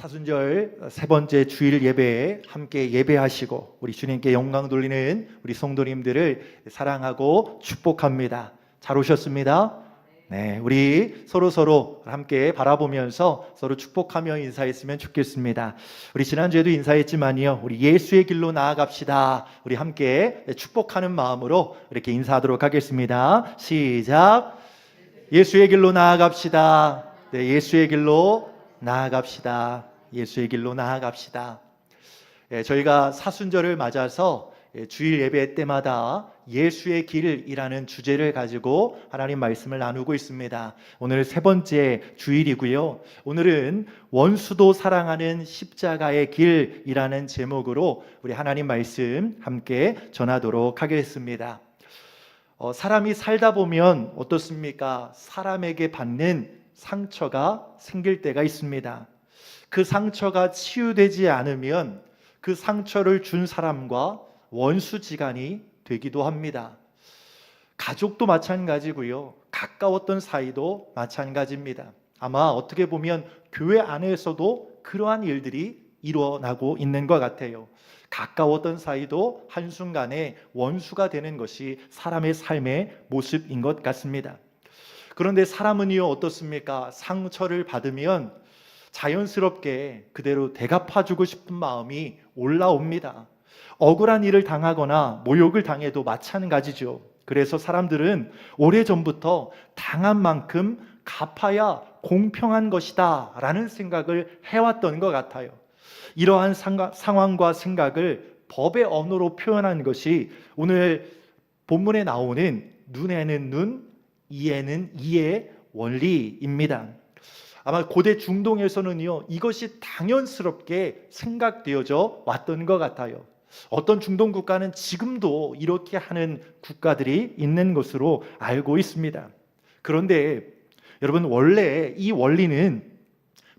사순절 세 번째 주일 예배에 함께 예배하시고 우리 주님께 영광 돌리는 우리 성도님들을 사랑하고 축복합니다. 잘 오셨습니다. 네, 우리 서로 함께 바라보면서 서로 축복하며 인사했으면 좋겠습니다. 우리 지난주에도 인사했지만요, 우리 예수의 길로 나아갑시다. 우리 함께 축복하는 마음으로 이렇게 인사하도록 하겠습니다. 시작. 예수의 길로 나아갑시다. 네, 예수의 길로 나아갑시다. 예수의 길로 나아갑시다. 저희가 사순절을 맞아서 주일 예배 때마다 예수의 길이라는 주제를 가지고 하나님 말씀을 나누고 있습니다. 오늘 세 번째 주일이고요. 오늘은 원수도 사랑하는 십자가의 길이라는 제목으로 우리 하나님 말씀 함께 전하도록 하겠습니다. 사람이 살다 보면 어떻습니까? 사람에게 받는 상처가 생길 때가 있습니다. 그 상처가 치유되지 않으면 그 상처를 준 사람과 원수지간이 되기도 합니다. 가족도 마찬가지고요. 가까웠던 사이도 마찬가지입니다. 아마 어떻게 보면 교회 안에서도 그러한 일들이 일어나고 있는 것 같아요. 가까웠던 사이도 한순간에 원수가 되는 것이 사람의 삶의 모습인 것 같습니다. 그런데 사람은요, 어떻습니까? 상처를 받으면 자연스럽게 그대로 대갚아주고 싶은 마음이 올라옵니다. 억울한 일을 당하거나 모욕을 당해도 마찬가지죠. 그래서 사람들은 오래전부터 당한 만큼 갚아야 공평한 것이다 라는 생각을 해왔던 것 같아요. 이러한 상황과 생각을 법의 언어로 표현한 것이 오늘 본문에 나오는 눈에는 눈, 이에는 이의 원리입니다. 아마 고대 중동에서는요, 이것이 당연스럽게 생각되어져 왔던 것 같아요. 어떤 중동 국가는 지금도 이렇게 하는 국가들이 있는 것으로 알고 있습니다. 그런데 여러분, 원래 이 원리는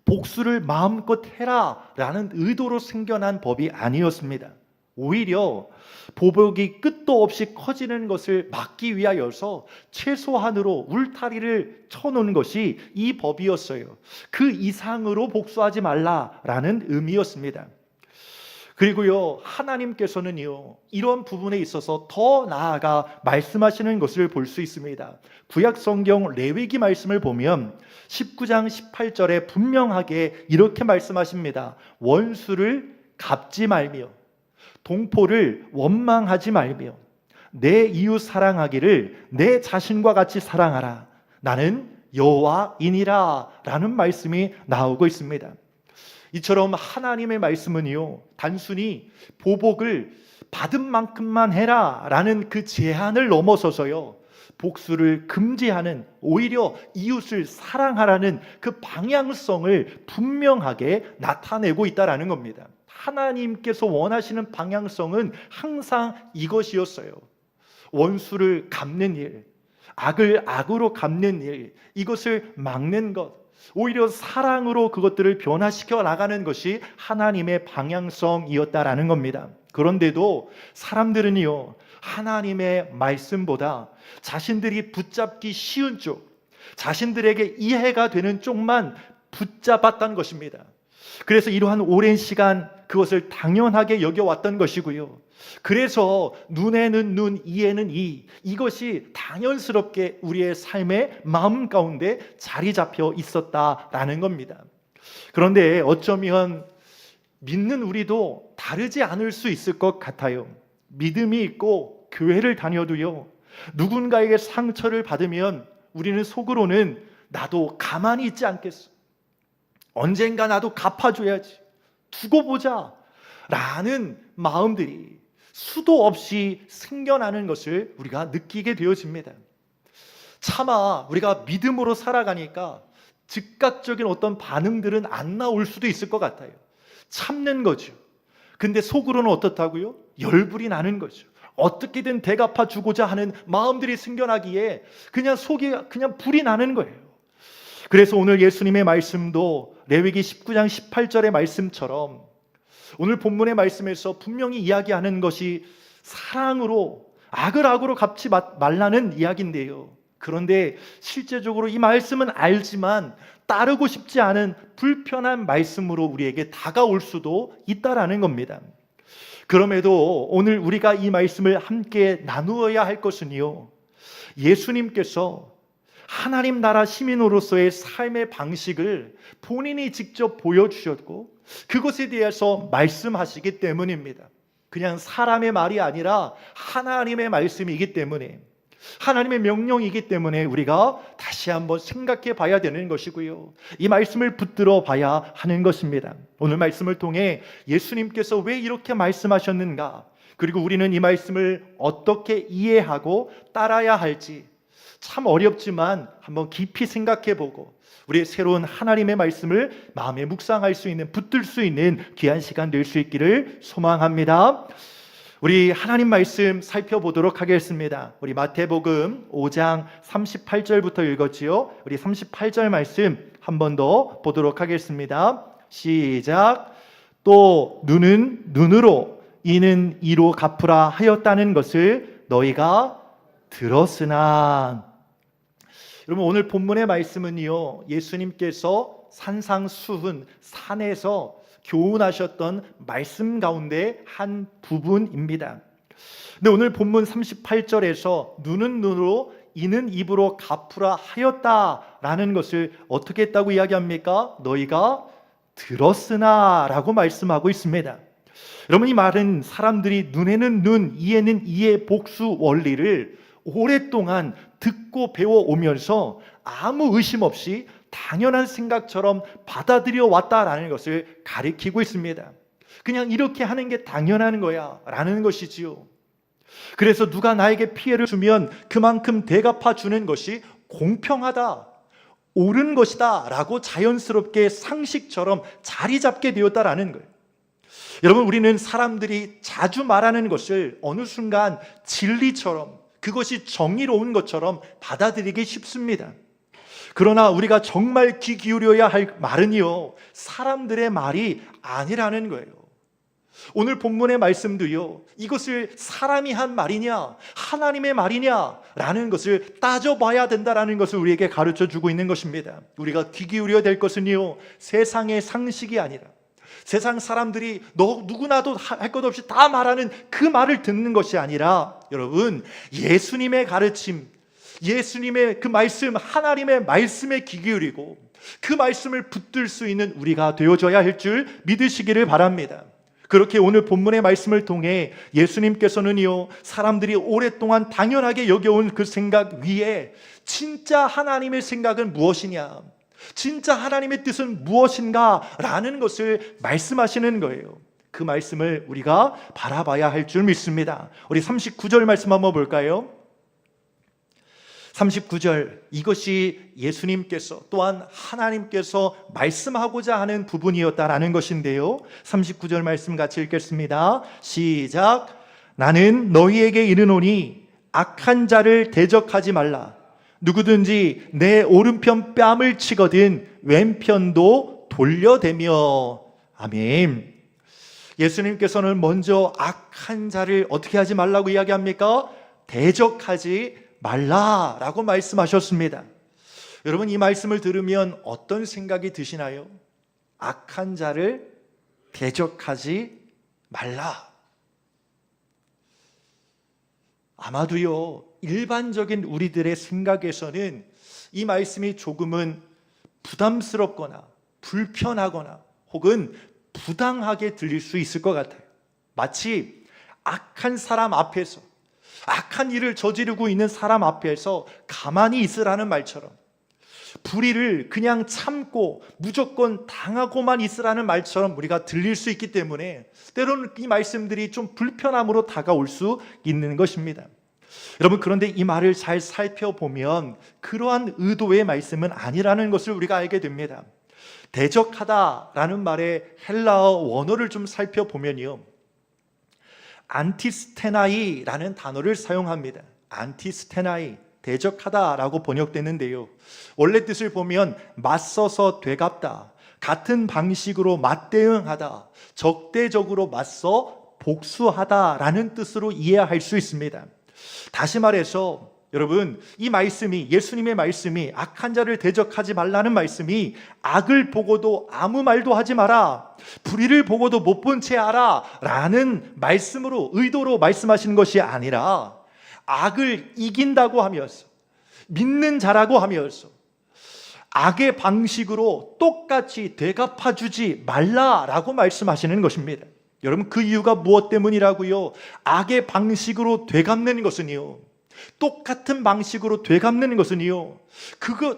복수를 마음껏 해라 라는 의도로 생겨난 법이 아니었습니다. 오히려 보복이 끝도 없이 커지는 것을 막기 위하여서 최소한으로 울타리를 쳐놓은 것이 이 법이었어요. 그 이상으로 복수하지 말라라는 의미였습니다. 그리고요, 하나님께서는요, 이런 부분에 있어서 더 나아가 말씀하시는 것을 볼 수 있습니다. 구약 성경 레위기 말씀을 보면 19장 18절에 분명하게 이렇게 말씀하십니다. 원수를 갚지 말며 동포를 원망하지 말며 내 이웃 사랑하기를 내 자신과 같이 사랑하라. 나는 여호와이니라 라는 말씀이 나오고 있습니다. 이처럼 하나님의 말씀은요, 단순히 보복을 받은 만큼만 해라 라는 그 제한을 넘어서서요, 복수를 금지하는, 오히려 이웃을 사랑하라는 그 방향성을 분명하게 나타내고 있다는 겁니다. 하나님께서 원하시는 방향성은 항상 이것이었어요. 원수를 갚는 일, 악을 악으로 갚는 일, 이것을 막는 것, 오히려 사랑으로 그것들을 변화시켜 나가는 것이 하나님의 방향성이었다라는 겁니다. 그런데도 사람들은요, 하나님의 말씀보다 자신들이 붙잡기 쉬운 쪽, 자신들에게 이해가 되는 쪽만 붙잡았던 것입니다. 그래서 이러한 오랜 시간 그것을 당연하게 여겨왔던 것이고요. 그래서 눈에는 눈, 이에는 이, 이것이 당연스럽게 우리의 삶의 마음 가운데 자리 잡혀 있었다라는 겁니다. 그런데 어쩌면 믿는 우리도 다르지 않을 수 있을 것 같아요. 믿음이 있고 교회를 다녀도요, 누군가에게 상처를 받으면 우리는 속으로는 나도 가만히 있지 않겠어. 언젠가 나도 갚아줘야지. 두고 보자 라는 마음들이 수도 없이 생겨나는 것을 우리가 느끼게 되어집니다. 차마 우리가 믿음으로 살아가니까 즉각적인 어떤 반응들은 안 나올 수도 있을 것 같아요. 참는 거죠. 근데 속으로는 어떻다고요? 열불이 나는 거죠. 어떻게든 대갚아 주고자 하는 마음들이 생겨나기에 그냥 속에 그냥 불이 나는 거예요. 그래서 오늘 예수님의 말씀도 레위기 19장 18절의 말씀처럼 오늘 본문의 말씀에서 분명히 이야기하는 것이 사랑으로 악을 악으로 갚지 말라는 이야기인데요. 그런데 실제적으로 이 말씀은 알지만 따르고 싶지 않은 불편한 말씀으로 우리에게 다가올 수도 있다라는 겁니다. 그럼에도 오늘 우리가 이 말씀을 함께 나누어야 할 것은요, 예수님께서 하나님 나라 시민으로서의 삶의 방식을 본인이 직접 보여주셨고 그것에 대해서 말씀하시기 때문입니다. 그냥 사람의 말이 아니라 하나님의 말씀이기 때문에, 하나님의 명령이기 때문에 우리가 다시 한번 생각해 봐야 되는 것이고요, 이 말씀을 붙들어 봐야 하는 것입니다. 오늘 말씀을 통해 예수님께서 왜 이렇게 말씀하셨는가, 그리고 우리는 이 말씀을 어떻게 이해하고 따라야 할지 참 어렵지만 한번 깊이 생각해 보고 우리의 새로운 하나님의 말씀을 마음에 묵상할 수 있는, 붙들 수 있는 귀한 시간 될 수 있기를 소망합니다. 우리 하나님 말씀 살펴보도록 하겠습니다. 우리 마태복음 5장 38절부터 읽었지요. 우리 38절 말씀 한 번 더 보도록 하겠습니다. 시작. 또 눈은 눈으로, 이는 이로 갚으라 하였다는 것을 너희가 들었으나. 여러분, 오늘 본문의 말씀은요, 예수님께서 산상수훈 산에서 교훈하셨던 말씀 가운데 한 부분입니다. 근데 오늘 본문 38절에서 눈은 눈으로, 이는 입으로 갚으라 하였다라는 것을 어떻게 했다고 이야기합니까? 너희가 들었으나 라고 말씀하고 있습니다. 여러분, 이 말은 사람들이 눈에는 눈, 이에는 이의 복수 원리를 오랫동안 듣고 배워오면서 아무 의심 없이 당연한 생각처럼 받아들여 왔다라는 것을 가리키고 있습니다. 그냥 이렇게 하는 게 당연한 거야 라는 것이지요. 그래서 누가 나에게 피해를 주면 그만큼 대갚아 주는 것이 공평하다, 옳은 것이다 라고 자연스럽게 상식처럼 자리 잡게 되었다라는 거예요. 여러분, 우리는 사람들이 자주 말하는 것을 어느 순간 진리처럼, 그것이 정의로운 것처럼 받아들이기 쉽습니다. 그러나 우리가 정말 귀 기울여야 할 말은요, 사람들의 말이 아니라는 거예요. 오늘 본문의 말씀도요, 이것을 사람이 한 말이냐 하나님의 말이냐 라는 것을 따져봐야 된다라는 것을 우리에게 가르쳐주고 있는 것입니다. 우리가 귀 기울여야 될 것은요, 세상의 상식이 아니라 세상 사람들이 누구나도 할 것 없이 다 말하는 그 말을 듣는 것이 아니라, 여러분, 예수님의 가르침, 예수님의 그 말씀, 하나님의 말씀에 귀 기울이고 그 말씀을 붙들 수 있는 우리가 되어져야 할 줄 믿으시기를 바랍니다. 그렇게 오늘 본문의 말씀을 통해 예수님께서는요, 사람들이 오랫동안 당연하게 여겨온 그 생각 위에 진짜 하나님의 생각은 무엇이냐, 진짜 하나님의 뜻은 무엇인가 라는 것을 말씀하시는 거예요. 그 말씀을 우리가 바라봐야 할 줄 믿습니다. 우리 39절 말씀 한번 볼까요? 39절, 이것이 예수님께서 또한 하나님께서 말씀하고자 하는 부분이었다라는 것인데요, 39절 말씀 같이 읽겠습니다. 시작. 나는 너희에게 이르노니 악한 자를 대적하지 말라. 누구든지 내 오른편 뺨을 치거든 왼편도 돌려대며. 아멘. 예수님께서는 먼저 악한 자를 어떻게 하지 말라고 이야기합니까? 대적하지 말라라고 말씀하셨습니다. 여러분, 이 말씀을 들으면 어떤 생각이 드시나요? 악한 자를 대적하지 말라. 아마도요, 일반적인 우리들의 생각에서는 이 말씀이 조금은 부담스럽거나 불편하거나 혹은 부당하게 들릴 수 있을 것 같아요. 마치 악한 사람 앞에서, 악한 일을 저지르고 있는 사람 앞에서 가만히 있으라는 말처럼, 불의를 그냥 참고 무조건 당하고만 있으라는 말처럼 우리가 들릴 수 있기 때문에 때로는 이 말씀들이 좀 불편함으로 다가올 수 있는 것입니다. 여러분, 그런데 이 말을 잘 살펴보면 그러한 의도의 말씀은 아니라는 것을 우리가 알게 됩니다. 대적하다라는 말의 헬라어 원어를 좀 살펴보면요, 안티스테나이라는 단어를 사용합니다. 안티스테나이, 대적하다라고 번역되는데요, 원래 뜻을 보면 맞서서 되갚다, 같은 방식으로 맞대응하다, 적대적으로 맞서 복수하다라는 뜻으로 이해할 수 있습니다. 다시 말해서 여러분, 이 말씀이, 예수님의 말씀이, 악한 자를 대적하지 말라는 말씀이 악을 보고도 아무 말도 하지 마라, 불의를 보고도 못 본 채 하라 라는 말씀으로, 의도로 말씀하시는 것이 아니라 악을 이긴다고 하면서, 믿는 자라고 하면서 악의 방식으로 똑같이 되갚아주지 말라라고 말씀하시는 것입니다. 여러분, 그 이유가 무엇 때문이라고요? 악의 방식으로 되갚는 것은요, 똑같은 방식으로 되갚는 것은요,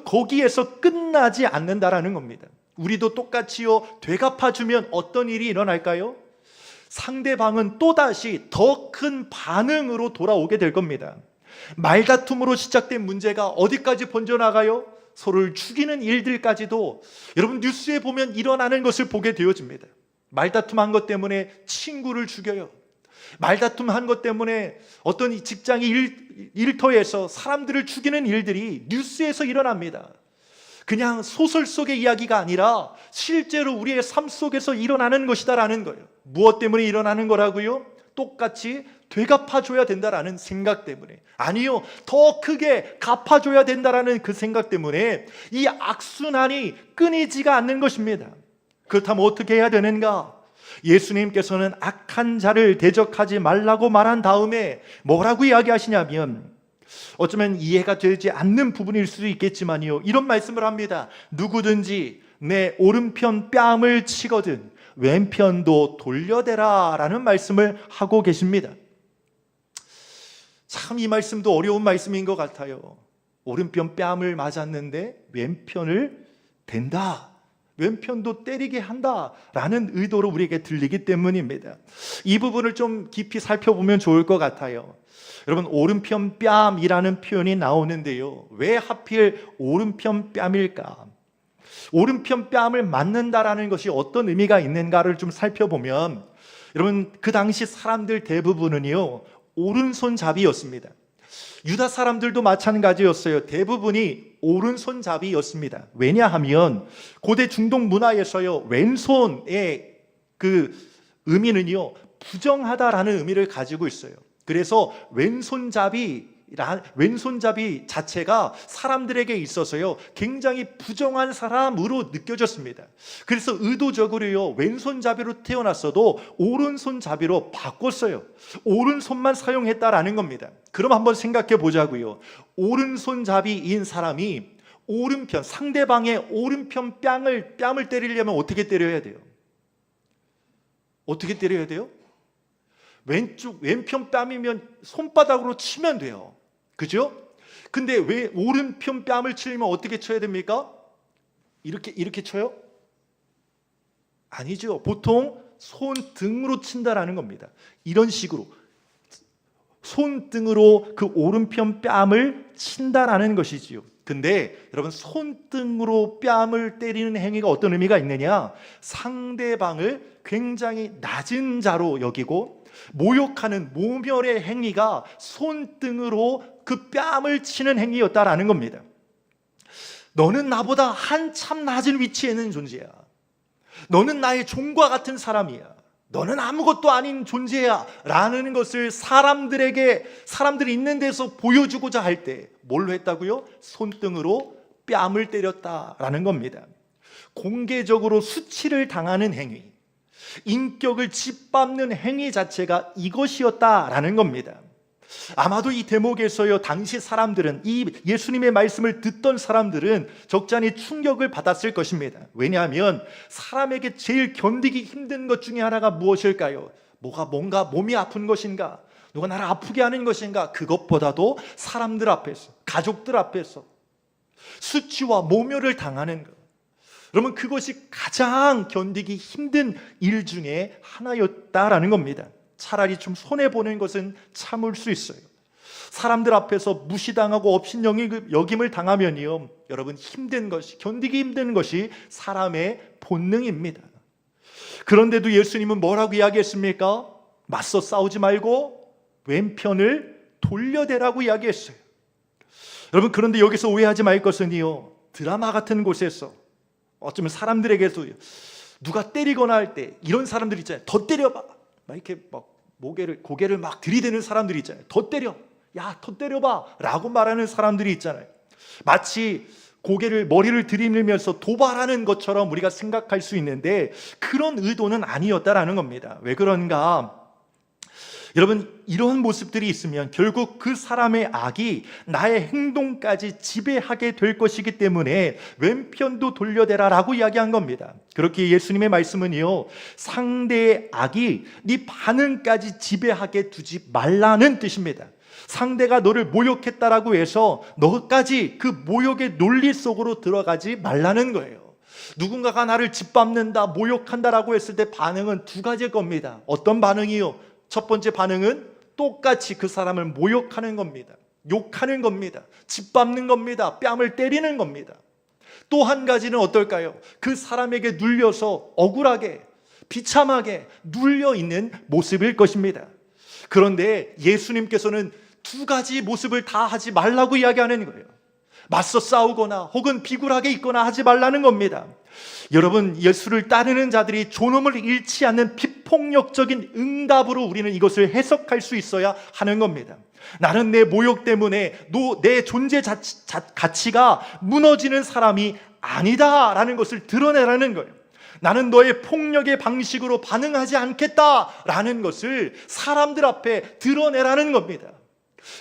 거기에서 끝나지 않는다라는 겁니다. 우리도 똑같이요, 되갚아주면 어떤 일이 일어날까요? 상대방은 또다시 더 큰 반응으로 돌아오게 될 겁니다. 말다툼으로 시작된 문제가 어디까지 번져나가요? 서로를 죽이는 일들까지도 여러분 뉴스에 보면 일어나는 것을 보게 되어집니다. 말다툼한 것 때문에 친구를 죽여요. 말다툼한 것 때문에 어떤 직장의 일터에서 사람들을 죽이는 일들이 뉴스에서 일어납니다. 그냥 소설 속의 이야기가 아니라 실제로 우리의 삶 속에서 일어나는 것이다라는 거예요. 무엇 때문에 일어나는 거라고요? 똑같이 되갚아줘야 된다라는 생각 때문에, 아니요, 더 크게 갚아줘야 된다라는 그 생각 때문에 이 악순환이 끊이지가 않는 것입니다. 그렇다면 어떻게 해야 되는가? 예수님께서는 악한 자를 대적하지 말라고 말한 다음에 뭐라고 이야기하시냐면, 어쩌면 이해가 되지 않는 부분일 수도 있겠지만요, 이런 말씀을 합니다. 누구든지 내 오른편 뺨을 치거든 왼편도 돌려대라 라는 말씀을 하고 계십니다. 참 이 말씀도 어려운 말씀인 것 같아요. 오른편 뺨을 맞았는데 왼편을 댄다, 왼편도 때리게 한다라는 의도로 우리에게 들리기 때문입니다. 이 부분을 좀 깊이 살펴보면 좋을 것 같아요. 여러분, 오른편 뺨이라는 표현이 나오는데요, 왜 하필 오른편 뺨일까? 오른편 뺨을 맞는다라는 것이 어떤 의미가 있는가를 좀 살펴보면, 여러분, 그 당시 사람들 대부분은요, 오른손잡이였습니다. 유다 사람들도 마찬가지였어요. 대부분이 오른손잡이였습니다. 왜냐하면 고대 중동 문화에서요, 왼손의 그 의미는요, 부정하다라는 의미를 가지고 있어요. 그래서 왼손잡이 자체가 사람들에게 있어서요, 굉장히 부정한 사람으로 느껴졌습니다. 그래서 의도적으로요, 왼손잡이로 태어났어도 오른손잡이로 바꿨어요. 오른손만 사용했다라는 겁니다. 그럼 한번 생각해 보자고요. 오른손잡이인 사람이 오른편, 상대방의 오른편 뺨을 때리려면 어떻게 때려야 돼요? 어떻게 때려야 돼요? 왼편 뺨이면 손바닥으로 치면 돼요. 그죠? 근데 왜 오른편 뺨을 치려면 어떻게 쳐야 됩니까? 이렇게 쳐요? 아니죠. 보통 손등으로 친다라는 겁니다. 이런 식으로 손등으로 그 오른편 뺨을 친다라는 것이지요. 근데 여러분, 손등으로 뺨을 때리는 행위가 어떤 의미가 있느냐? 상대방을 굉장히 낮은 자로 여기고 모욕하는 모멸의 행위가 손등으로 그 뺨을 치는 행위였다라는 겁니다. 너는 나보다 한참 낮은 위치에 있는 존재야. 너는 나의 종과 같은 사람이야. 너는 아무것도 아닌 존재야 라는 것을 사람들이 있는 데서 보여주고자 할 때 뭘로 했다고요? 손등으로 뺨을 때렸다라는 겁니다. 공개적으로 수치를 당하는 행위, 인격을 짓밟는 행위 자체가 이것이었다라는 겁니다. 아마도 이 대목에서요, 당시 사람들은, 이 예수님의 말씀을 듣던 사람들은 적잖이 충격을 받았을 것입니다. 왜냐하면 사람에게 제일 견디기 힘든 것 중에 하나가 무엇일까요? 뭔가 몸이 아픈 것인가? 누가 나를 아프게 하는 것인가? 그것보다도 사람들 앞에서, 가족들 앞에서 수치와 모멸을 당하는 것, 그러면 그것이 가장 견디기 힘든 일 중에 하나였다라는 겁니다. 차라리 좀 손해보는 것은 참을 수 있어요. 사람들 앞에서 무시당하고 업신여김을 당하면요, 여러분, 견디기 힘든 것이 사람의 본능입니다. 그런데도 예수님은 뭐라고 이야기했습니까? 맞서 싸우지 말고 왼편을 돌려대라고 이야기했어요. 여러분, 그런데 여기서 오해하지 말 것은요, 드라마 같은 곳에서 어쩌면 사람들에게도 누가 때리거나 할 때 이런 사람들 있잖아요. 더 때려봐. 막 이렇게 막 고개를 막 들이대는 사람들이 있잖아요. 더 때려. 야, 더 때려봐 라고 말하는 사람들이 있잖아요. 마치 머리를 들이밀면서 도발하는 것처럼 우리가 생각할 수 있는데 그런 의도는 아니었다라는 겁니다. 왜 그런가? 여러분, 이런 모습들이 있으면 결국 그 사람의 악이 나의 행동까지 지배하게 될 것이기 때문에 왼편도 돌려대라 라고 이야기한 겁니다. 그렇게 예수님의 말씀은요, 상대의 악이 네 반응까지 지배하게 두지 말라는 뜻입니다. 상대가 너를 모욕했다라고 해서 너까지 그 모욕의 논리 속으로 들어가지 말라는 거예요. 누군가가 나를 짓밟는다, 모욕한다라고 했을 때 반응은 두 가지일 겁니다. 어떤 반응이요? 첫 번째 반응은 똑같이 그 사람을 모욕하는 겁니다. 욕하는 겁니다. 짓밟는 겁니다. 뺨을 때리는 겁니다. 또 한 가지는 어떨까요? 그 사람에게 눌려서 억울하게, 비참하게 눌려 있는 모습일 것입니다. 그런데 예수님께서는 두 가지 모습을 다 하지 말라고 이야기하는 거예요. 맞서 싸우거나 혹은 비굴하게 있거나 하지 말라는 겁니다. 여러분, 예수를 따르는 자들이 존엄을 잃지 않는 비폭력적인 응답으로 우리는 이것을 해석할 수 있어야 하는 겁니다. 나는 내 모욕 때문에 내 존재 가치가 무너지는 사람이 아니다라는 것을 드러내라는 거예요. 나는 너의 폭력의 방식으로 반응하지 않겠다라는 것을 사람들 앞에 드러내라는 겁니다.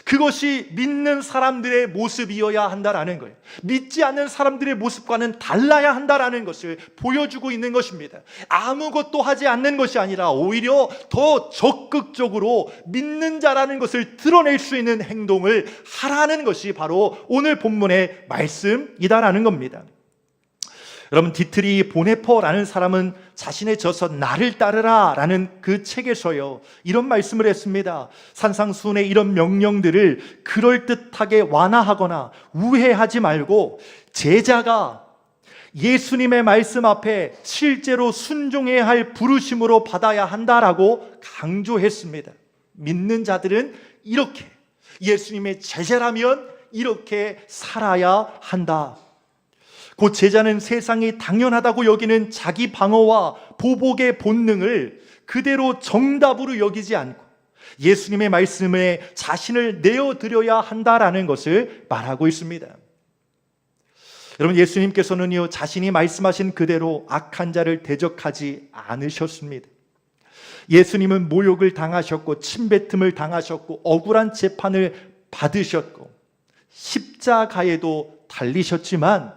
그것이 믿는 사람들의 모습이어야 한다라는 거예요. 믿지 않는 사람들의 모습과는 달라야 한다라는 것을 보여주고 있는 것입니다. 아무것도 하지 않는 것이 아니라 오히려 더 적극적으로 믿는 자라는 것을 드러낼 수 있는 행동을 하라는 것이 바로 오늘 본문의 말씀이다라는 겁니다. 여러분, 디트리 보네퍼라는 사람은 자신의 저서 나를 따르라 라는 그 책에서요, 이런 말씀을 했습니다. 산상수훈의 이런 명령들을 그럴듯하게 완화하거나 우회하지 말고 제자가 예수님의 말씀 앞에 실제로 순종해야 할 부르심으로 받아야 한다라고 강조했습니다. 믿는 자들은 이렇게, 예수님의 제자라면 이렇게 살아야 한다. 곧 제자는 세상이 당연하다고 여기는 자기 방어와 보복의 본능을 그대로 정답으로 여기지 않고 예수님의 말씀에 자신을 내어드려야 한다라는 것을 말하고 있습니다. 여러분, 예수님께서는요, 자신이 말씀하신 그대로 악한 자를 대적하지 않으셨습니다. 예수님은 모욕을 당하셨고 침뱉음을 당하셨고 억울한 재판을 받으셨고 십자가에도 달리셨지만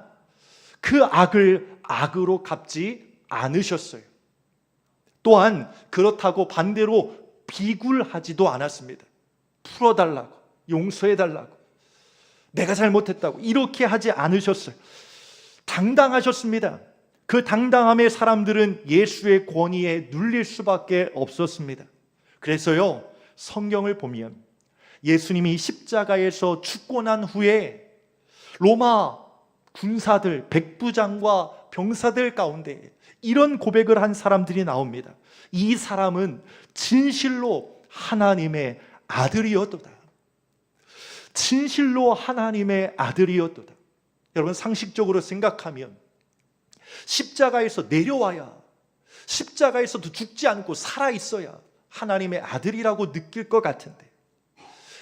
그 악을 악으로 갚지 않으셨어요. 또한 그렇다고 반대로 비굴하지도 않았습니다. 풀어달라고, 용서해달라고, 내가 잘못했다고 이렇게 하지 않으셨어요. 당당하셨습니다. 그 당당함의 사람들은 예수의 권위에 눌릴 수밖에 없었습니다. 그래서요, 성경을 보면 예수님이 십자가에서 죽고 난 후에 로마 군사들, 백부장과 병사들 가운데 이런 고백을 한 사람들이 나옵니다. 이 사람은 진실로 하나님의 아들이었도다. 진실로 하나님의 아들이었도다. 여러분, 상식적으로 생각하면 십자가에서 내려와야, 십자가에서도 죽지 않고 살아있어야 하나님의 아들이라고 느낄 것 같은데,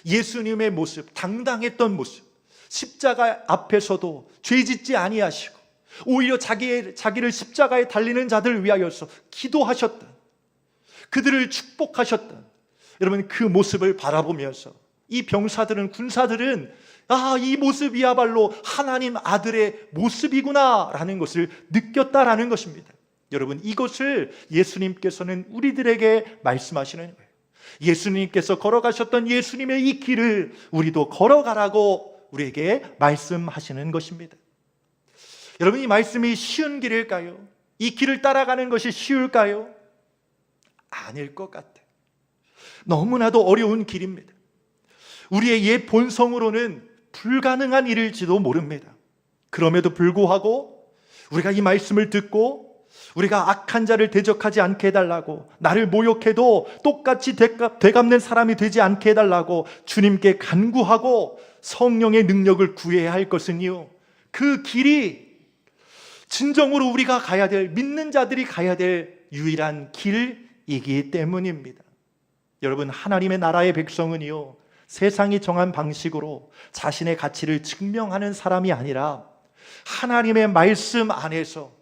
예수님의 모습, 당당했던 모습, 십자가 앞에서도 죄짓지 아니하시고 오히려 자기를 십자가에 달리는 자들을 위하여서 기도하셨던, 그들을 축복하셨던, 여러분, 그 모습을 바라보면서 이 병사들은, 군사들은 이 모습이야말로 하나님 아들의 모습이구나 라는 것을 느꼈다라는 것입니다. 여러분, 이것을 예수님께서는 우리들에게 말씀하시는 거예요. 예수님께서 걸어가셨던 예수님의 이 길을 우리도 걸어가라고 우리에게 말씀하시는 것입니다. 여러분, 이 말씀이 쉬운 길일까요? 이 길을 따라가는 것이 쉬울까요? 아닐 것 같아요. 너무나도 어려운 길입니다. 우리의 옛 본성으로는 불가능한 일일지도 모릅니다. 그럼에도 불구하고 우리가 이 말씀을 듣고 우리가 악한 자를 대적하지 않게 해달라고, 나를 모욕해도 똑같이 되갚는 사람이 되지 않게 해달라고 주님께 간구하고 성령의 능력을 구해야 할 것은요, 그 길이 진정으로 우리가 가야 될, 믿는 자들이 가야 될 유일한 길이기 때문입니다. 여러분, 하나님의 나라의 백성은요, 세상이 정한 방식으로 자신의 가치를 증명하는 사람이 아니라 하나님의 말씀 안에서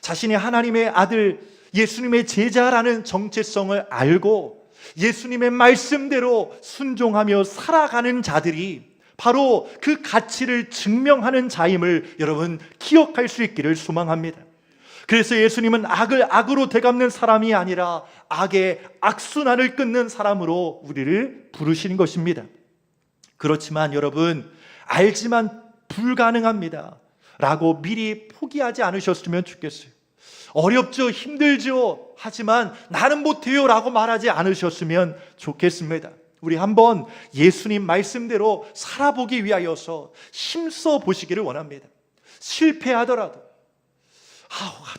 자신이 하나님의 아들 예수님의 제자라는 정체성을 알고 예수님의 말씀대로 순종하며 살아가는 자들이 바로 그 가치를 증명하는 자임을 여러분 기억할 수 있기를 소망합니다. 그래서 예수님은 악을 악으로 되갚는 사람이 아니라 악의 악순환을 끊는 사람으로 우리를 부르시는 것입니다. 그렇지만 여러분, 알지만 불가능합니다 라고 미리 포기하지 않으셨으면 좋겠어요. 어렵죠, 힘들죠, 하지만 나는 못해요 라고 말하지 않으셨으면 좋겠습니다. 우리 한번 예수님 말씀대로 살아보기 위하여서 힘써 보시기를 원합니다. 실패하더라도,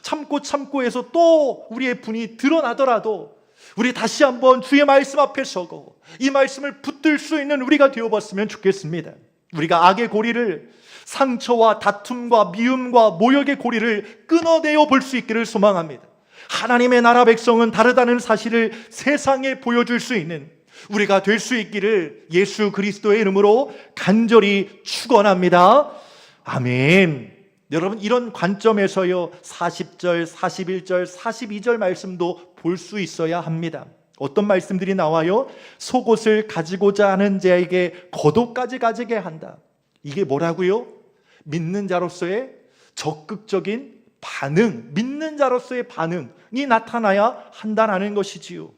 참고 해서 또 우리의 분이 드러나더라도 우리 다시 한번 주의 말씀 앞에 서고 이 말씀을 붙들 수 있는 우리가 되어봤으면 좋겠습니다. 우리가 악의 고리를, 상처와 다툼과 미움과 모욕의 고리를 끊어내어 볼 수 있기를 소망합니다. 하나님의 나라 백성은 다르다는 사실을 세상에 보여줄 수 있는 우리가 될 수 있기를 예수 그리스도의 이름으로 간절히 축원합니다. 아멘. 여러분, 이런 관점에서요 40절, 41절, 42절 말씀도 볼 수 있어야 합니다. 어떤 말씀들이 나와요? 속옷을 가지고자 하는 자에게 겉옷까지 가지게 한다. 이게 뭐라고요? 믿는 자로서의 적극적인 반응, 믿는 자로서의 반응이 나타나야 한다는 것이지요.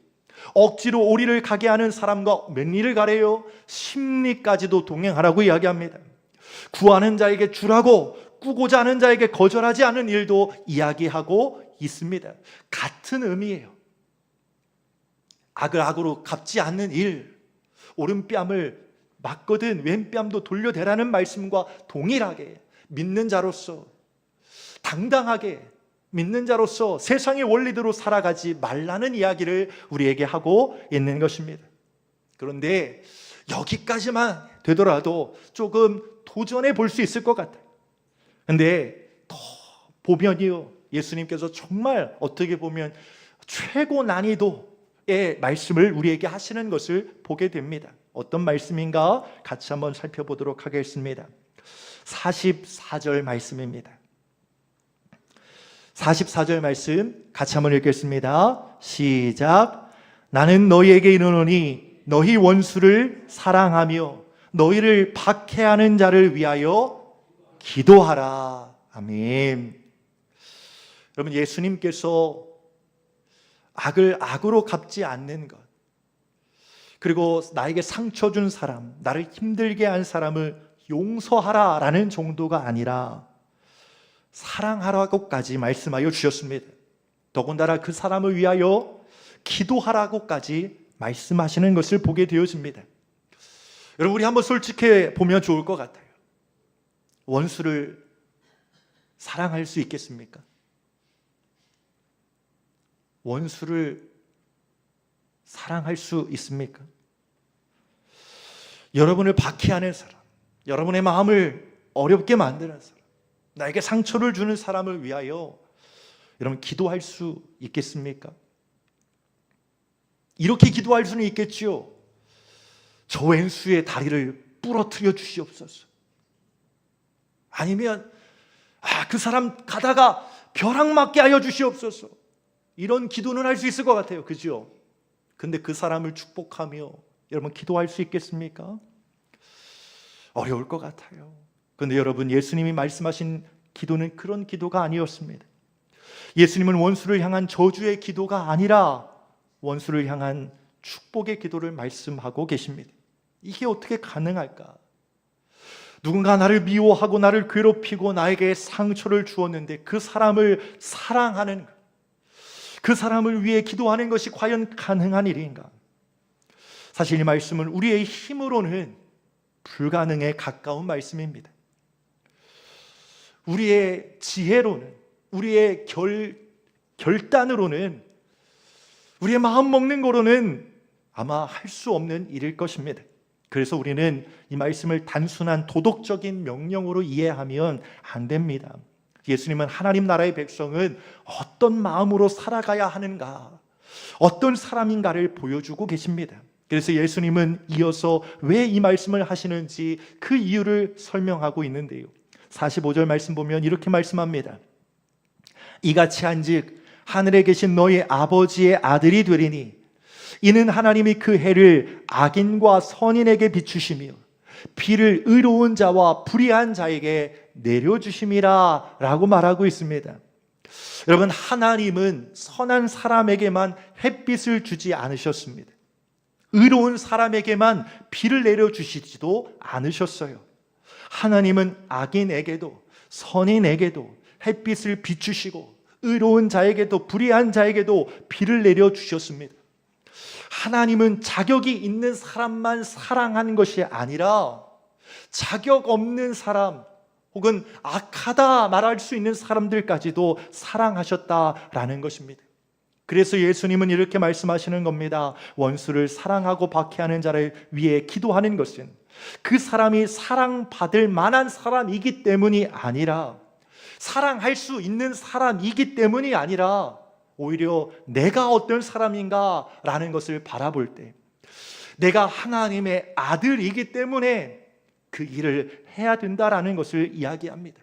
억지로 오리를 가게 하는 사람과 맹리를 가래요? 심리까지도 동행하라고 이야기합니다. 구하는 자에게 주라고, 꾸고자 하는 자에게 거절하지 않은 일도 이야기하고 있습니다. 같은 의미예요. 악을 악으로 갚지 않는 일, 오른뺨을 맞거든 왼뺨도 돌려대라는 말씀과 동일하게 믿는 자로서 당당하게, 믿는 자로서 세상의 원리대로 살아가지 말라는 이야기를 우리에게 하고 있는 것입니다. 그런데 여기까지만 되더라도 조금 도전해 볼 수 있을 것 같아요. 근데 더 보면요, 예수님께서 정말 어떻게 보면 최고 난이도의 말씀을 우리에게 하시는 것을 보게 됩니다. 어떤 말씀인가 같이 한번 살펴보도록 하겠습니다. 44절 말씀입니다. 44절 말씀 같이 한번 읽겠습니다. 시작. 나는 너희에게 이르노니 너희 원수를 사랑하며 너희를 박해하는 자를 위하여 기도하라. 아멘. 여러분, 예수님께서 악을 악으로 갚지 않는 것, 그리고 나에게 상처 준 사람, 나를 힘들게 한 사람을 용서하라라는 정도가 아니라 사랑하라고까지 말씀하여 주셨습니다. 더군다나 그 사람을 위하여 기도하라고까지 말씀하시는 것을 보게 되어집니다. 여러분, 우리 한번 솔직해 보면 좋을 것 같아요. 원수를 사랑할 수 있겠습니까? 원수를 사랑할 수 있습니까? 여러분을 박해하는 사람, 여러분의 마음을 어렵게 만드는 사람, 나에게 상처를 주는 사람을 위하여 여러분 기도할 수 있겠습니까? 이렇게 기도할 수는 있겠지요. 저 왼수의 다리를 부러뜨려 주시옵소서. 아니면 그 사람 가다가 벼락 맞게 하여 주시옵소서. 이런 기도는 할 수 있을 것 같아요. 그죠? 근데 그 사람을 축복하며 여러분 기도할 수 있겠습니까? 어려울 것 같아요. 그런데 여러분, 예수님이 말씀하신 기도는 그런 기도가 아니었습니다. 예수님은 원수를 향한 저주의 기도가 아니라 원수를 향한 축복의 기도를 말씀하고 계십니다. 이게 어떻게 가능할까? 누군가 나를 미워하고 나를 괴롭히고 나에게 상처를 주었는데 그 사람을 사랑하는 것, 그 사람을 위해 기도하는 것이 과연 가능한 일인가? 사실 이 말씀은 우리의 힘으로는 불가능에 가까운 말씀입니다. 우리의 지혜로는, 우리의 결단으로는, 우리의 마음 먹는 거로는 아마 할 수 없는 일일 것입니다. 그래서 우리는 이 말씀을 단순한 도덕적인 명령으로 이해하면 안 됩니다. 예수님은 하나님 나라의 백성은 어떤 마음으로 살아가야 하는가, 어떤 사람인가를 보여주고 계십니다. 그래서 예수님은 이어서 왜 이 말씀을 하시는지 그 이유를 설명하고 있는데요. 45절 말씀 보면 이렇게 말씀합니다. 이같이 한즉 하늘에 계신 너희 아버지의 아들이 되리니 이는 하나님이 그 해를 악인과 선인에게 비추시며 비를 의로운 자와 불의한 자에게 내려주심이라 라고 말하고 있습니다. 여러분, 하나님은 선한 사람에게만 햇빛을 주지 않으셨습니다. 의로운 사람에게만 비를 내려주시지도 않으셨어요. 하나님은 악인에게도 선인에게도 햇빛을 비추시고 의로운 자에게도 불의한 자에게도 비를 내려주셨습니다. 하나님은 자격이 있는 사람만 사랑한 것이 아니라 자격 없는 사람 혹은 악하다 말할 수 있는 사람들까지도 사랑하셨다라는 것입니다. 그래서 예수님은 이렇게 말씀하시는 겁니다. 원수를 사랑하고 박해하는 자를 위해 기도하는 것은 그 사람이 사랑받을 만한 사람이기 때문이 아니라, 사랑할 수 있는 사람이기 때문이 아니라 오히려 내가 어떤 사람인가 라는 것을 바라볼 때 내가 하나님의 아들이기 때문에 그 일을 해야 된다라는 것을 이야기합니다.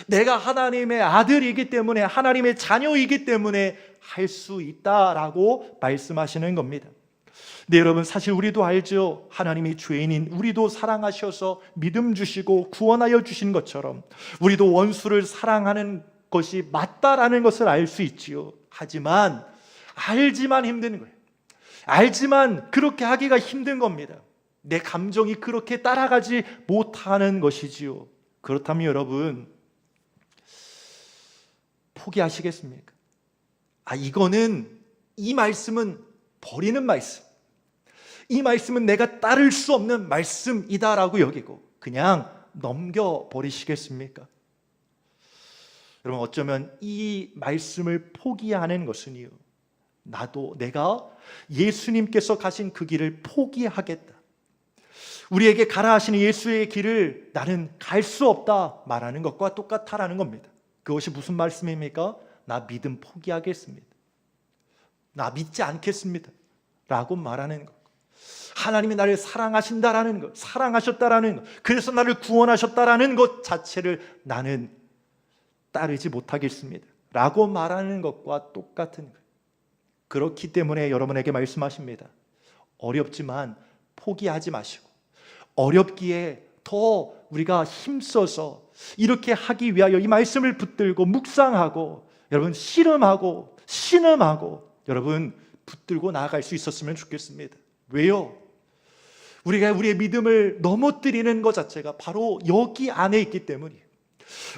내가 하나님의 아들이기 때문에, 하나님의 자녀이기 때문에 할 수 있다라고 말씀하시는 겁니다. 근데 여러분, 사실 우리도 알죠. 하나님이 죄인인 우리도 사랑하셔서 믿음 주시고 구원하여 주신 것처럼 우리도 원수를 사랑하는 것이 맞다라는 것을 알 수 있지요. 하지만 알지만 힘든 거예요. 알지만 그렇게 하기가 힘든 겁니다. 내 감정이 그렇게 따라가지 못하는 것이지요. 그렇다면 여러분, 포기하시겠습니까? 이 말씀은 버리는 말씀, 이 말씀은 내가 따를 수 없는 말씀이다라고 여기고 그냥 넘겨버리시겠습니까? 여러분, 어쩌면 이 말씀을 포기하는 것은요, 내가 예수님께서 가신 그 길을 포기하겠다, 우리에게 가라 하시는 예수의 길을 나는 갈 수 없다 말하는 것과 똑같다라는 겁니다. 그것이 무슨 말씀입니까? 나 믿음 포기하겠습니다, 나 믿지 않겠습니다 라고 말하는 것. 하나님이 나를 사랑하신다라는 것, 사랑하셨다라는 것, 그래서 나를 구원하셨다라는 것 자체를 나는 따르지 못하겠습니다 라고 말하는 것과 똑같은 것. 그렇기 때문에 여러분에게 말씀하십니다. 어렵지만 포기하지 마시고, 어렵기에 더 우리가 힘써서 이렇게 하기 위하여 이 말씀을 붙들고 묵상하고 여러분 씨름하고 신음하고 여러분 붙들고 나아갈 수 있었으면 좋겠습니다. 왜요? 우리가 우리의 믿음을 넘어뜨리는 것 자체가 바로 여기 안에 있기 때문이에요.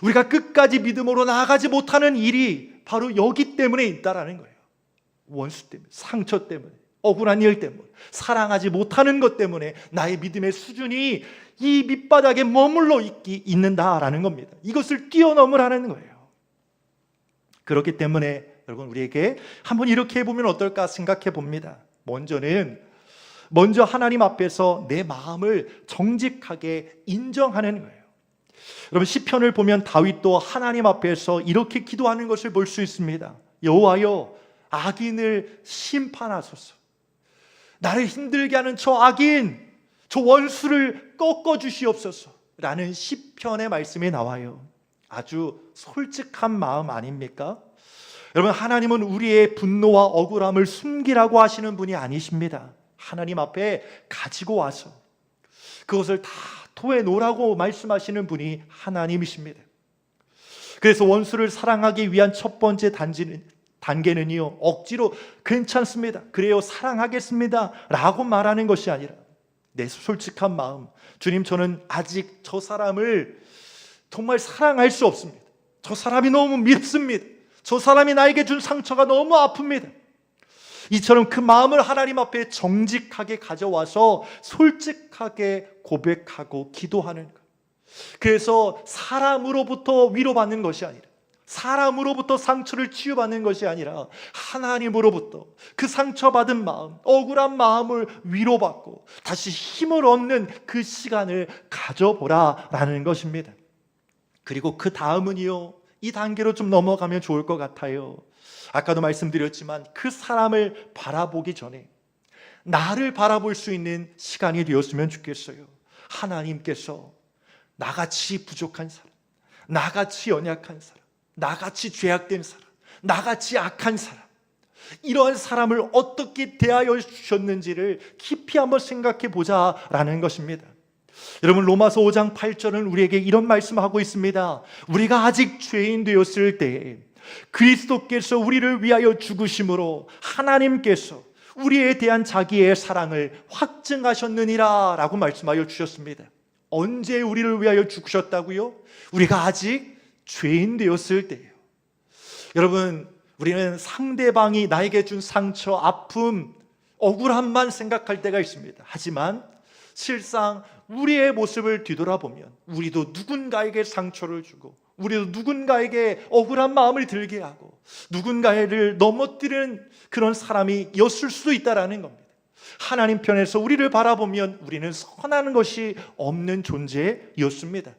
우리가 끝까지 믿음으로 나아가지 못하는 일이 바로 여기 때문에 있다라는 거예요. 원수 때문에, 상처 때문에, 억울한 일 때문에, 사랑하지 못하는 것 때문에 나의 믿음의 수준이 이 밑바닥에 머물러 있는다라는 겁니다. 이것을 뛰어넘으라는 거예요. 그렇기 때문에 여러분, 우리에게 한번 이렇게 해보면 어떨까 생각해 봅니다. 먼저 하나님 앞에서 내 마음을 정직하게 인정하는 거예요. 여러분, 시편을 보면 다윗도 하나님 앞에서 이렇게 기도하는 것을 볼 수 있습니다. 여호와여, 악인을 심판하소서. 나를 힘들게 하는 저 악인, 저 원수를 꺾어주시옵소서 라는 시편의 말씀이 나와요. 아주 솔직한 마음 아닙니까? 여러분, 하나님은 우리의 분노와 억울함을 숨기라고 하시는 분이 아니십니다. 하나님 앞에 가지고 와서 그것을 다 토해놓으라고 말씀하시는 분이 하나님이십니다. 그래서 원수를 사랑하기 위한 첫 번째 단계는요, 억지로 괜찮습니다, 그래요, 사랑하겠습니다 라고 말하는 것이 아니라 내 솔직한 마음, 주님, 저는 아직 저 사람을 정말 사랑할 수 없습니다. 저 사람이 너무 밉습니다. 저 사람이 나에게 준 상처가 너무 아픕니다. 이처럼 그 마음을 하나님 앞에 정직하게 가져와서 솔직하게 고백하고 기도하는 것. 그래서 사람으로부터 위로받는 것이 아니라, 사람으로부터 상처를 치유받는 것이 아니라 하나님으로부터 그 상처받은 마음, 억울한 마음을 위로받고 다시 힘을 얻는 그 시간을 가져보라라는 것입니다. 그리고 그 다음은요, 이 단계로 좀 넘어가면 좋을 것 같아요. 아까도 말씀드렸지만 그 사람을 바라보기 전에 나를 바라볼 수 있는 시간이 되었으면 좋겠어요. 하나님께서 나같이 부족한 사람, 나같이 연약한 사람, 나같이 죄악된 사람, 나같이 악한 사람, 이러한 사람을 어떻게 대하여 주셨는지를 깊이 한번 생각해 보자라는 것입니다. 여러분, 로마서 5장 8절은 우리에게 이런 말씀하고 있습니다. 우리가 아직 죄인 되었을 때에 그리스도께서 우리를 위하여 죽으심으로 하나님께서 우리에 대한 자기의 사랑을 확증하셨느니라 라고 말씀하여 주셨습니다. 언제 우리를 위하여 죽으셨다고요? 우리가 아직 죄인 되었을 때예요. 여러분, 우리는 상대방이 나에게 준 상처, 아픔, 억울함만 생각할 때가 있습니다. 하지만 실상 우리의 모습을 뒤돌아보면 우리도 누군가에게 상처를 주고, 우리도 누군가에게 억울한 마음을 들게 하고, 누군가를 넘어뜨리는 그런 사람이 였을 수도 있다는 겁니다. 하나님 편에서 우리를 바라보면 우리는 선한 것이 없는 존재였습니다.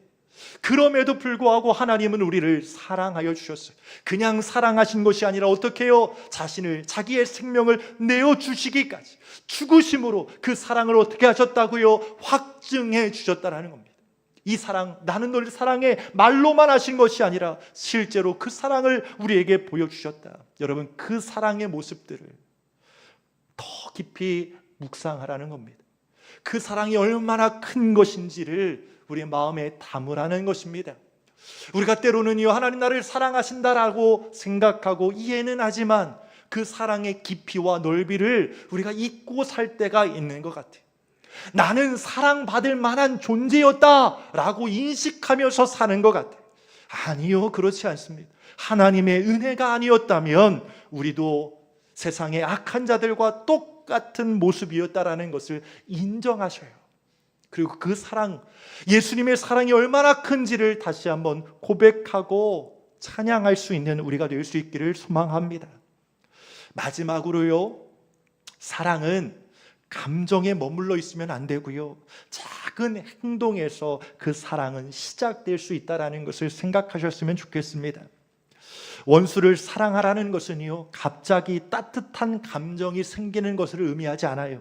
그럼에도 불구하고 하나님은 우리를 사랑하여 주셨어요. 그냥 사랑하신 것이 아니라 어떻게 해요? 자기의 생명을 내어주시기까지 죽으심으로 그 사랑을 어떻게 하셨다고요? 확증해 주셨다는 겁니다. 이 사랑, 나는 너를 사랑해, 말로만 하신 것이 아니라 실제로 그 사랑을 우리에게 보여주셨다. 여러분, 그 사랑의 모습들을 더 깊이 묵상하라는 겁니다. 그 사랑이 얼마나 큰 것인지를 우리의 마음에 담으라는 것입니다. 우리가 때로는요, 하나님 나를 사랑하신다라고 생각하고 이해는 하지만 그 사랑의 깊이와 넓이를 우리가 잊고 살 때가 있는 것 같아요. 나는 사랑받을 만한 존재였다라고 인식하면서 사는 것 같아요. 아니요, 그렇지 않습니다. 하나님의 은혜가 아니었다면 우리도 세상의 악한 자들과 똑같은 모습이었다라는 것을 인정하셔요. 그리고 그 사랑, 예수님의 사랑이 얼마나 큰지를 다시 한번 고백하고 찬양할 수 있는 우리가 될 수 있기를 소망합니다. 마지막으로요, 사랑은 감정에 머물러 있으면 안 되고요, 작은 행동에서 그 사랑은 시작될 수 있다는 것을 생각하셨으면 좋겠습니다. 원수를 사랑하라는 것은요, 갑자기 따뜻한 감정이 생기는 것을 의미하지 않아요.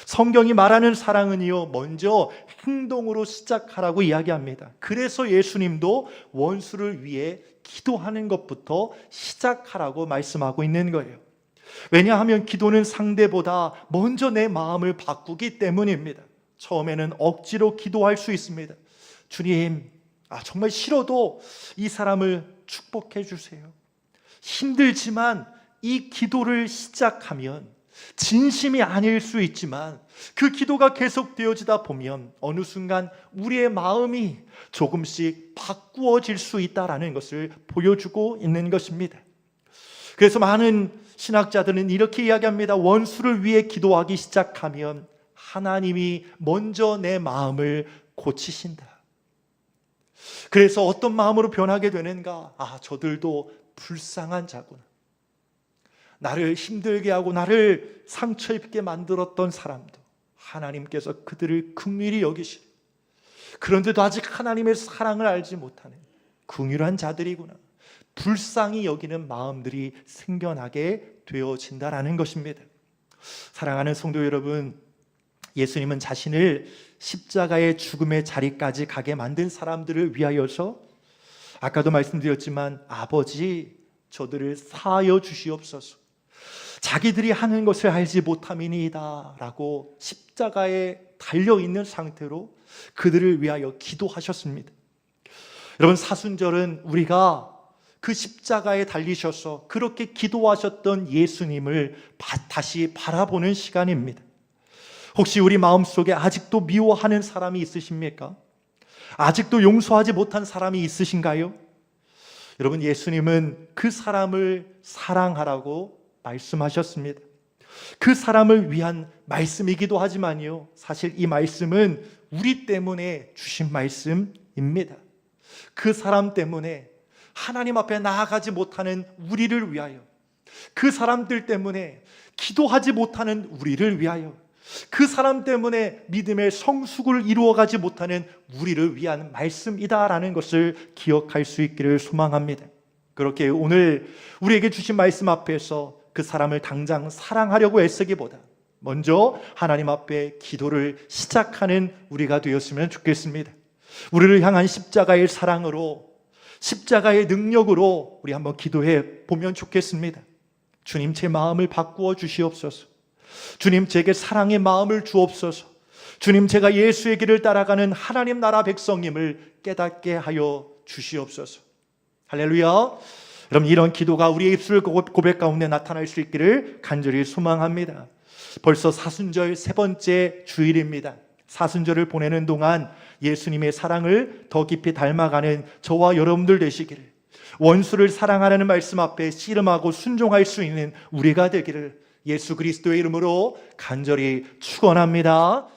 성경이 말하는 사랑은요, 먼저 행동으로 시작하라고 이야기합니다. 그래서 예수님도 원수를 위해 기도하는 것부터 시작하라고 말씀하고 있는 거예요. 왜냐하면 기도는 상대보다 먼저 내 마음을 바꾸기 때문입니다. 처음에는 억지로 기도할 수 있습니다. 주님, 정말 싫어도 이 사람을 축복해 주세요. 힘들지만 이 기도를 시작하면, 진심이 아닐 수 있지만 그 기도가 계속되어지다 보면 어느 순간 우리의 마음이 조금씩 바꾸어질 수 있다는 것을 보여주고 있는 것입니다. 그래서 많은 신학자들은 이렇게 이야기합니다. 원수를 위해 기도하기 시작하면 하나님이 먼저 내 마음을 고치신다. 그래서 어떤 마음으로 변하게 되는가? 저들도 불쌍한 자구나. 나를 힘들게 하고 나를 상처 입게 만들었던 사람도 하나님께서 그들을 긍휼히 여기시고, 그런데도 아직 하나님의 사랑을 알지 못하는 긍휼한 자들이구나, 불쌍히 여기는 마음들이 생겨나게 되어진다라는 것입니다. 사랑하는 성도 여러분, 예수님은 자신을 십자가의 죽음의 자리까지 가게 만든 사람들을 위하여서 아까도 말씀드렸지만 아버지, 저들을 사하여 주시옵소서, 자기들이 하는 것을 알지 못함이니이다 라고 십자가에 달려있는 상태로 그들을 위하여 기도하셨습니다. 여러분, 사순절은 우리가 그 십자가에 달리셔서 그렇게 기도하셨던 예수님을 다시 바라보는 시간입니다. 혹시 우리 마음속에 아직도 미워하는 사람이 있으십니까? 아직도 용서하지 못한 사람이 있으신가요? 여러분, 예수님은 그 사람을 사랑하라고 말씀하셨습니다. 그 사람을 위한 말씀이기도 하지만요, 사실 이 말씀은 우리 때문에 주신 말씀입니다. 그 사람 때문에 하나님 앞에 나아가지 못하는 우리를 위하여, 그 사람들 때문에 기도하지 못하는 우리를 위하여, 그 사람 때문에 믿음의 성숙을 이루어가지 못하는 우리를 위한 말씀이다라는 것을 기억할 수 있기를 소망합니다. 그렇게 오늘 우리에게 주신 말씀 앞에서 그 사람을 당장 사랑하려고 애쓰기보다 먼저 하나님 앞에 기도를 시작하는 우리가 되었으면 좋겠습니다. 우리를 향한 십자가의 사랑으로, 십자가의 능력으로 우리 한번 기도해 보면 좋겠습니다. 주님, 제 마음을 바꾸어 주시옵소서. 주님, 제게 사랑의 마음을 주옵소서. 주님, 제가 예수의 길을 따라가는 하나님 나라 백성임을 깨닫게 하여 주시옵소서. 할렐루야. 여러분, 이런 기도가 우리의 입술 고백 가운데 나타날 수 있기를 간절히 소망합니다. 벌써 사순절 세 번째 주일입니다. 사순절을 보내는 동안 예수님의 사랑을 더 깊이 닮아가는 저와 여러분들 되시기를, 원수를 사랑하라는 말씀 앞에 씨름하고 순종할 수 있는 우리가 되기를 예수 그리스도의 이름으로 간절히 축원합니다.